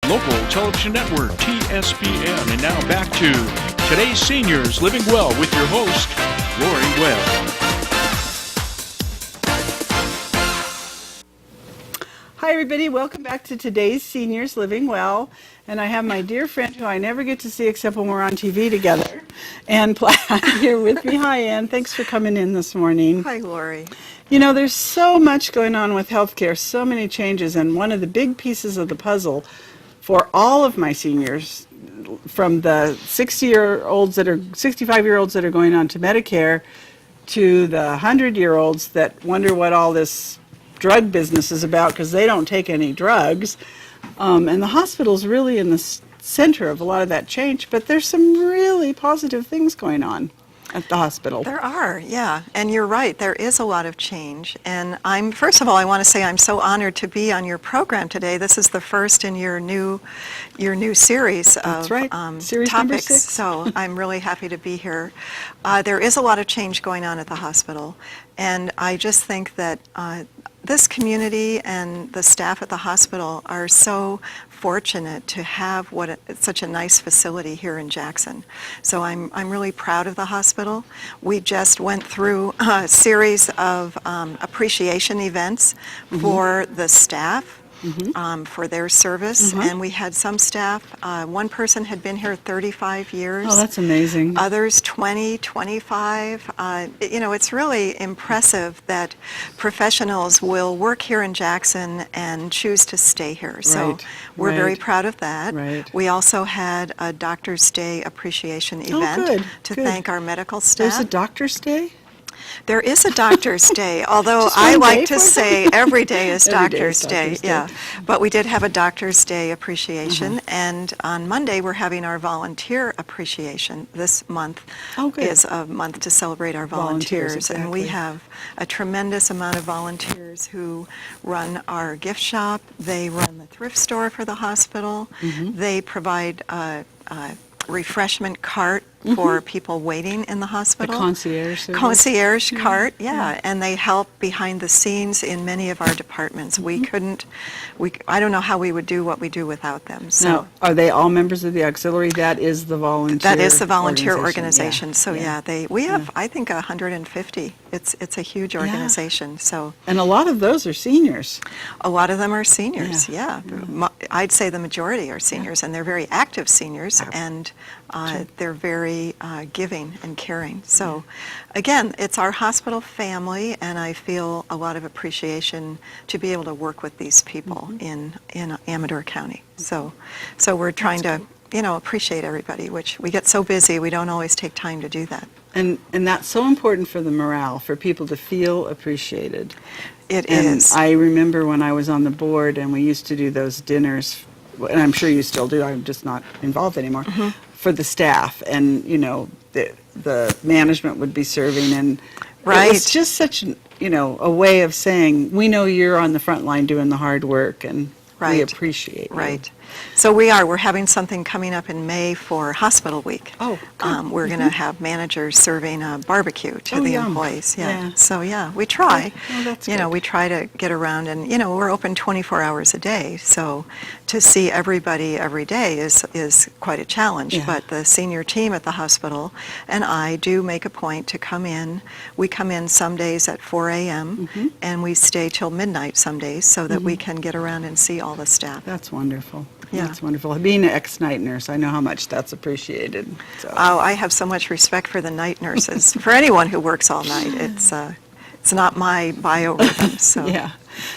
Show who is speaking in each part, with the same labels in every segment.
Speaker 1: local television network, TSPN. And now back to today's Seniors Living Well with your host, Lori Webb.
Speaker 2: Hi everybody, welcome back to today's Seniors Living Well. And I have my dear friend who I never get to see except when we're on TV together, Ann Platt, here with me. Hi Ann, thanks for coming in this morning.
Speaker 3: Hi Lori.
Speaker 2: You know, there's so much going on with healthcare, so many changes, and one of the big pieces of the puzzle for all of my seniors, from the 65-year-olds that are going on to Medicare to the 100-year-olds that wonder what all this drug business is about because they don't take any drugs. And the hospital's really in the center of a lot of that change, but there's some really positive things going on at the hospital.
Speaker 3: There are, yeah, and you're right, there is a lot of change. And first of all, I want to say I'm so honored to be on your program today. This is the first in your new series of
Speaker 2: Series
Speaker 3: topics,
Speaker 2: 6.
Speaker 3: so I'm really happy to be here. There is a lot of change going on at the hospital, and I just think that this community and the staff at the hospital are so fortunate to have such a nice facility here in Jackson. So I'm really proud of the hospital. We just went through a series of appreciation events for the staff. For their service, and we had some staff, one person had been here 35 years.
Speaker 2: Oh, that's amazing.
Speaker 3: Others 20, 25. You know, it's really impressive that professionals will work here in Jackson and choose to stay here. So we're very proud of that. We also had a Doctor's Day appreciation event to thank our medical staff.
Speaker 2: There's a Doctor's Day?
Speaker 3: There is a Doctor's Day, although I like to say every day is Doctor's Day. Yeah, but we did have a Doctor's Day appreciation, and on Monday we're having our volunteer appreciation. This month is a month to celebrate our volunteers, and we have a tremendous amount of volunteers who run our gift shop. They run the thrift store for the hospital. They provide a refreshment cart for people waiting in the hospital.
Speaker 2: The concierge service.
Speaker 3: Concierge cart, yeah, and they help behind the scenes in many of our departments. I don't know how we would do what we do without them. So
Speaker 2: now, are they all members of the auxiliary? That is the volunteer.
Speaker 3: That is the volunteer organization. So we have I think 150. It's a huge organization. So
Speaker 2: and a lot of those are seniors.
Speaker 3: A lot of them are seniors. Yeah. I'd say the majority are seniors, and they're very active seniors, and they're very giving and caring. So again, it's our hospital family, and I feel a lot of appreciation to be able to work with these people in Amador County. So we're trying to appreciate everybody, which we get so busy we don't always take time to do that. And
Speaker 2: that's so important for the morale, for people to feel appreciated.
Speaker 3: It is.
Speaker 2: I remember when I was on the board and we used to do those dinners, and I'm sure you still do, I'm just not involved anymore, for the staff, and the management would be serving, and it was just such a way of saying, we know you're on the front line doing the hard work, and we appreciate you.
Speaker 3: So we're having something coming up in May for Hospital Week.
Speaker 2: Oh, good.
Speaker 3: We're going to have managers serving a barbecue to the employees. Yeah. So we try.
Speaker 2: Oh, that's good.
Speaker 3: We try to get around, and we're open 24 hours a day. So to see everybody every day is quite a challenge.
Speaker 2: Yeah.
Speaker 3: But the senior team at the hospital and I do make a point to come in. We come in some days at 4 a.m. And we stay till midnight some days so that we can get around and see all the staff.
Speaker 2: That's wonderful.
Speaker 3: Yeah.
Speaker 2: That's wonderful. Being an ex-night nurse, I know how much that's appreciated. So.
Speaker 3: Oh, I have so much respect for the night nurses. For anyone who works all night, it's not my biorhythm. So.
Speaker 2: Yeah.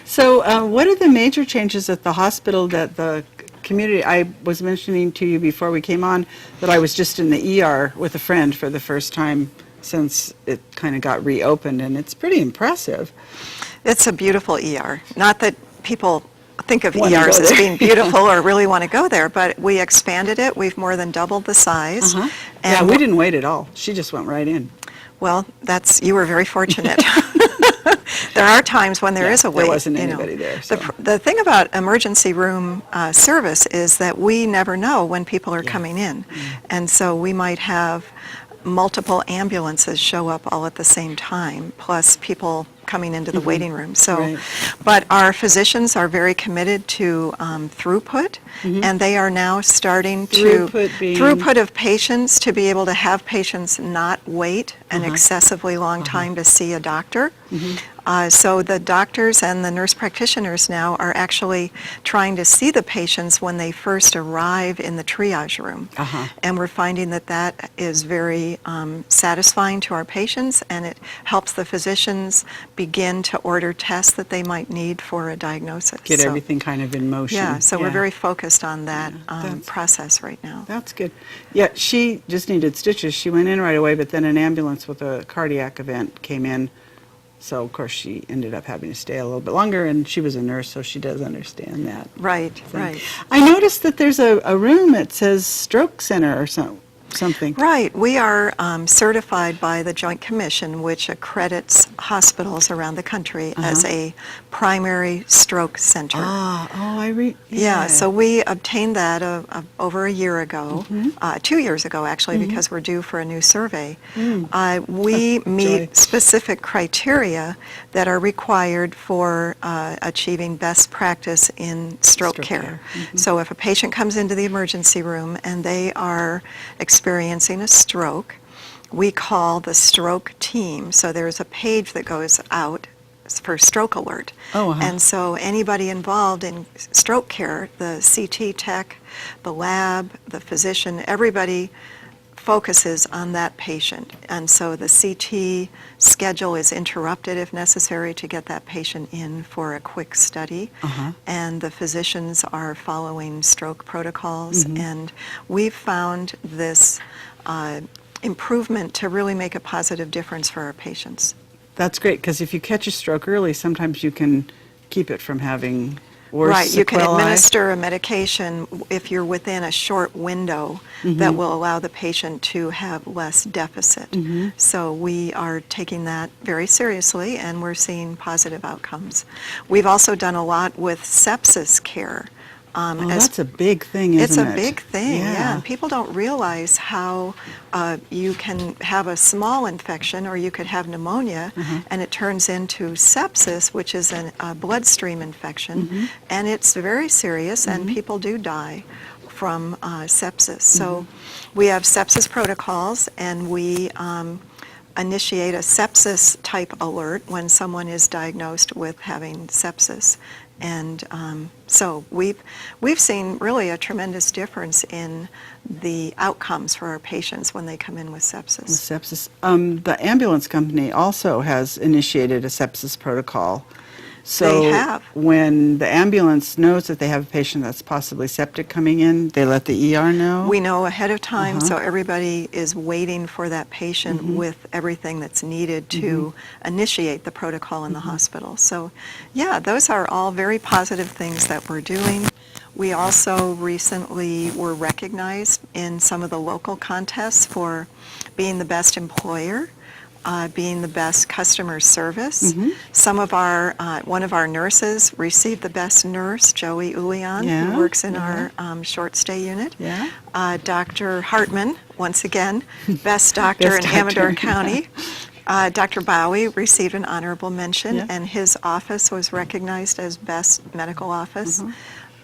Speaker 2: So what are the major changes at the hospital that the community, I was mentioning to you before we came on that I was just in the ER with a friend for the first time since it kind of got reopened, and it's pretty impressive.
Speaker 3: It's a beautiful ER. Not that people think of ERs as being beautiful or really want to go there, but we expanded it. We've more than doubled the size.
Speaker 2: And we didn't wait at all. She just went right in.
Speaker 3: Well, you were very fortunate. There are times when there is a wait.
Speaker 2: There wasn't anybody there. So.
Speaker 3: The thing about emergency room service is that we never know when people are coming in. And so we might have multiple ambulances show up all at the same time, plus people coming into the waiting room. So,
Speaker 2: Right.
Speaker 3: but our physicians are very committed to throughput, and they are now starting
Speaker 2: Throughput being-
Speaker 3: throughput of patients, to be able to have patients not wait an excessively long time to see a doctor. So the doctors and the nurse practitioners now are actually trying to see the patients when they first arrive in the triage room. And we're finding that that is very satisfying to our patients, and it helps the physicians begin to order tests that they might need for a diagnosis.
Speaker 2: Get
Speaker 3: So-
Speaker 2: everything kind of in motion.
Speaker 3: Yeah, so we're very focused on that
Speaker 2: that's-
Speaker 3: process right now.
Speaker 2: That's good. Yeah, she just needed stitches. She went in right away, but then an ambulance with a cardiac event came in. So, of course, she ended up having to stay a little bit longer, and she was a nurse, so she does understand that.
Speaker 3: Right,
Speaker 2: thing.
Speaker 3: right.
Speaker 2: I noticed that there's a room that says stroke center or something.
Speaker 3: Right. We are certified by the Joint Commission, which accredits hospitals around the country as a primary stroke center.
Speaker 2: I read.
Speaker 3: Yeah, so we obtained that over a year ago, 2 years ago actually, because we're due for a new survey. We meet specific criteria that are required for achieving best practice in stroke care. So if a patient comes into the emergency room and they are experiencing a stroke, we call the stroke team. So there's a page that goes out for stroke alert. And so anybody involved in stroke care, the CT tech, the lab, the physician, everybody focuses on that patient. And so the CT schedule is interrupted if necessary to get that patient in for a quick study. And the physicians are following stroke protocols. And we've found this improvement to really make a positive difference for our patients.
Speaker 2: That's great, because if you catch a stroke early, sometimes you can keep it from having worse
Speaker 3: Right, you can
Speaker 2: sequelae.
Speaker 3: administer a medication if you're within a short window that will allow the patient to have less deficit. So we are taking that very seriously, and we're seeing positive outcomes. We've also done a lot with sepsis care.
Speaker 2: That's a big thing, isn't it?
Speaker 3: It's a big thing, yeah. And people don't realize how you can have a small infection, or you could have pneumonia, and it turns into sepsis, which is a bloodstream infection, and it's very serious, and people do die from sepsis. So we have sepsis protocols, and we initiate a sepsis type alert when someone is diagnosed with having sepsis. And so we've seen really a tremendous difference in the outcomes for our patients when they come in with sepsis.
Speaker 2: With sepsis. The ambulance company also has initiated a sepsis protocol. So
Speaker 3: They have.
Speaker 2: when the ambulance knows that they have a patient that's possibly septic coming in, they let the ER know?
Speaker 3: We know ahead of time, so everybody is waiting for that patient with everything that's needed to initiate the protocol in the hospital. So, yeah, those are all very positive things that we're doing. We also recently were recognized in some of the local contests for being the best employer, being the best customer service. Some of our, one of our nurses received the best nurse, Joey Ulian, who works in our short stay unit. Dr. Hartman, once again, best doctor in Amador County. Dr. Bowie received an honorable mention, and his office was recognized as best medical office.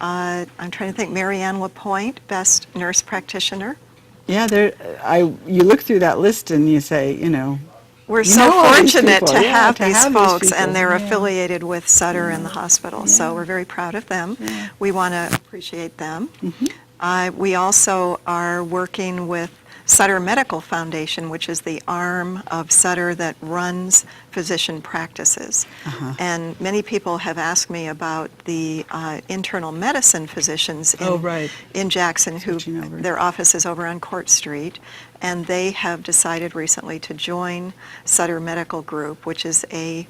Speaker 3: I'm trying to think, Marianne LaPointe, best nurse practitioner.
Speaker 2: Yeah, you look through that list and you say,
Speaker 3: We're
Speaker 2: You
Speaker 3: so
Speaker 2: know all these
Speaker 3: fortunate
Speaker 2: people,
Speaker 3: to
Speaker 2: yeah,
Speaker 3: have
Speaker 2: to
Speaker 3: these
Speaker 2: have these
Speaker 3: folks,
Speaker 2: people,
Speaker 3: and they're
Speaker 2: yeah.
Speaker 3: affiliated with Sutter and the hospital, so we're very proud of them. We want to appreciate them. We also are working with Sutter Medical Foundation, which is the arm of Sutter that runs physician practices. And many people have asked me about the internal medicine physicians in Jackson, who
Speaker 2: Switching over.
Speaker 3: their office is over on Court Street, and they have decided recently to join Sutter Medical Group, which is a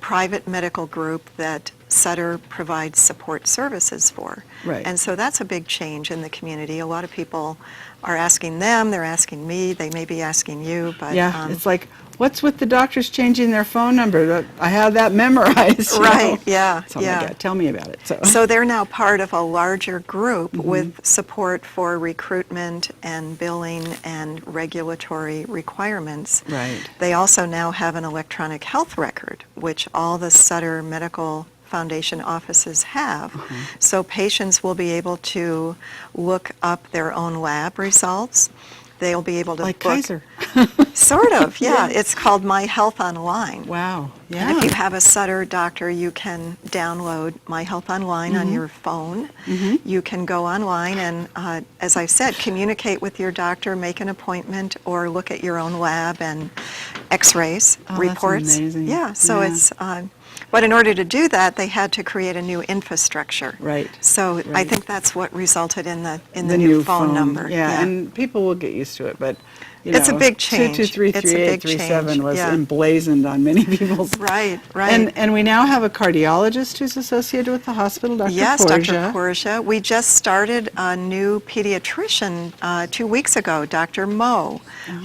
Speaker 3: private medical group that Sutter provides support services for. And so that's a big change in the community. A lot of people are asking them, they're asking me, they may be asking you, but
Speaker 2: it's like, What's with the doctors changing their phone number? I have that memorized. you
Speaker 3: Right,
Speaker 2: know.
Speaker 3: yeah,
Speaker 2: That's all I
Speaker 3: yeah.
Speaker 2: got. Tell me about it.
Speaker 3: So they're now part of a larger group
Speaker 2: Mm-hmm.
Speaker 3: with support for recruitment and billing and regulatory requirements.
Speaker 2: Right.
Speaker 3: They also now have an electronic health record, which all the Sutter Medical Foundation offices have.
Speaker 2: Mm-hmm.
Speaker 3: So patients will be able to look up their own lab results. They'll be able to
Speaker 2: Like
Speaker 3: book.
Speaker 2: Kaiser.
Speaker 3: Sort of, yeah. It's called My Health Online.
Speaker 2: Wow. Yeah.
Speaker 3: And if you have a Sutter doctor, you can download My Health Online on your phone. You can go online and, as I said, communicate with your doctor, make an appointment, or look at your own lab and x-rays,
Speaker 2: Oh, that's
Speaker 3: reports.
Speaker 2: amazing.
Speaker 3: Yeah, so
Speaker 2: Yeah.
Speaker 3: it's, but in order to do that, they had to create a new infrastructure.
Speaker 2: Right,
Speaker 3: So I
Speaker 2: right.
Speaker 3: think that's what resulted in the new phone number.
Speaker 2: Yeah, and people will get used to it, but you
Speaker 3: It's a
Speaker 2: know,
Speaker 3: big change.
Speaker 2: 223-3837
Speaker 3: change,
Speaker 2: was
Speaker 3: yeah.
Speaker 2: emblazoned on many people's.
Speaker 3: Right, right.
Speaker 2: And we now have a cardiologist who's associated with the hospital, Dr.
Speaker 3: Yes,
Speaker 2: Portia.
Speaker 3: Dr. Portia. We just started a new pediatrician 2 weeks ago, Dr. Moe,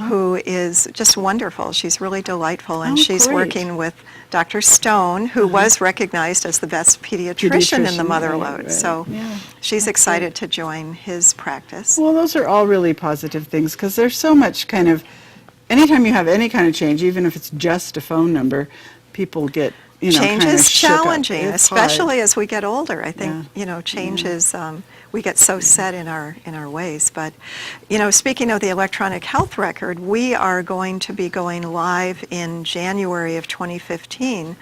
Speaker 3: who is just wonderful. She's really delightful, and
Speaker 2: Oh,
Speaker 3: she's
Speaker 2: great.
Speaker 3: working with Dr. Stone, who was recognized as the best pediatrician in the
Speaker 2: Pediatrician,
Speaker 3: mother
Speaker 2: right,
Speaker 3: load.
Speaker 2: right.
Speaker 3: So
Speaker 2: Yeah,
Speaker 3: she's
Speaker 2: that's
Speaker 3: excited to join his practice.
Speaker 2: Well, those are all really positive things because there's so much kind of, anytime you have any kind of change, even if it's just a phone number, people get, you know,
Speaker 3: Change
Speaker 2: kind of
Speaker 3: is
Speaker 2: shook up.
Speaker 3: challenging,
Speaker 2: It's
Speaker 3: especially
Speaker 2: hard.
Speaker 3: as we get older. I think,
Speaker 2: Yeah.
Speaker 3: change is, we get so set in our ways. But, speaking of the electronic health record, we are going to be going live in January of 2015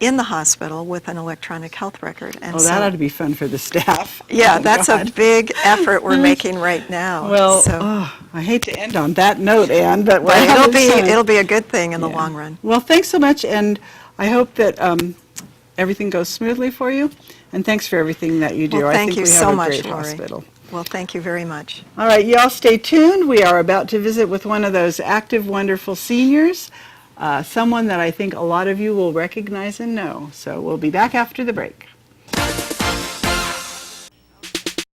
Speaker 3: in the hospital with an electronic health record. And
Speaker 2: Oh, that ought to be fun for the staff.
Speaker 3: yeah,
Speaker 2: Oh,
Speaker 3: that's a
Speaker 2: God.
Speaker 3: big effort we're making right now.
Speaker 2: Well,
Speaker 3: so,
Speaker 2: I hate to end on that note, Anne, but we're
Speaker 3: but
Speaker 2: having fun.
Speaker 3: it'll be a good thing in the
Speaker 2: Yeah.
Speaker 3: long run.
Speaker 2: Well, thanks so much, and I hope that everything goes smoothly for you. And thanks for everything that you do.
Speaker 3: Well,
Speaker 2: I
Speaker 3: thank
Speaker 2: think
Speaker 3: you
Speaker 2: we have
Speaker 3: so
Speaker 2: a
Speaker 3: much,
Speaker 2: great
Speaker 3: Lori.
Speaker 2: hospital.
Speaker 3: Well, thank you very much.
Speaker 2: All right, y'all stay tuned. We are about to visit with one of those active, wonderful seniors, someone that I think a lot of you will recognize and know. So we'll be back after the break.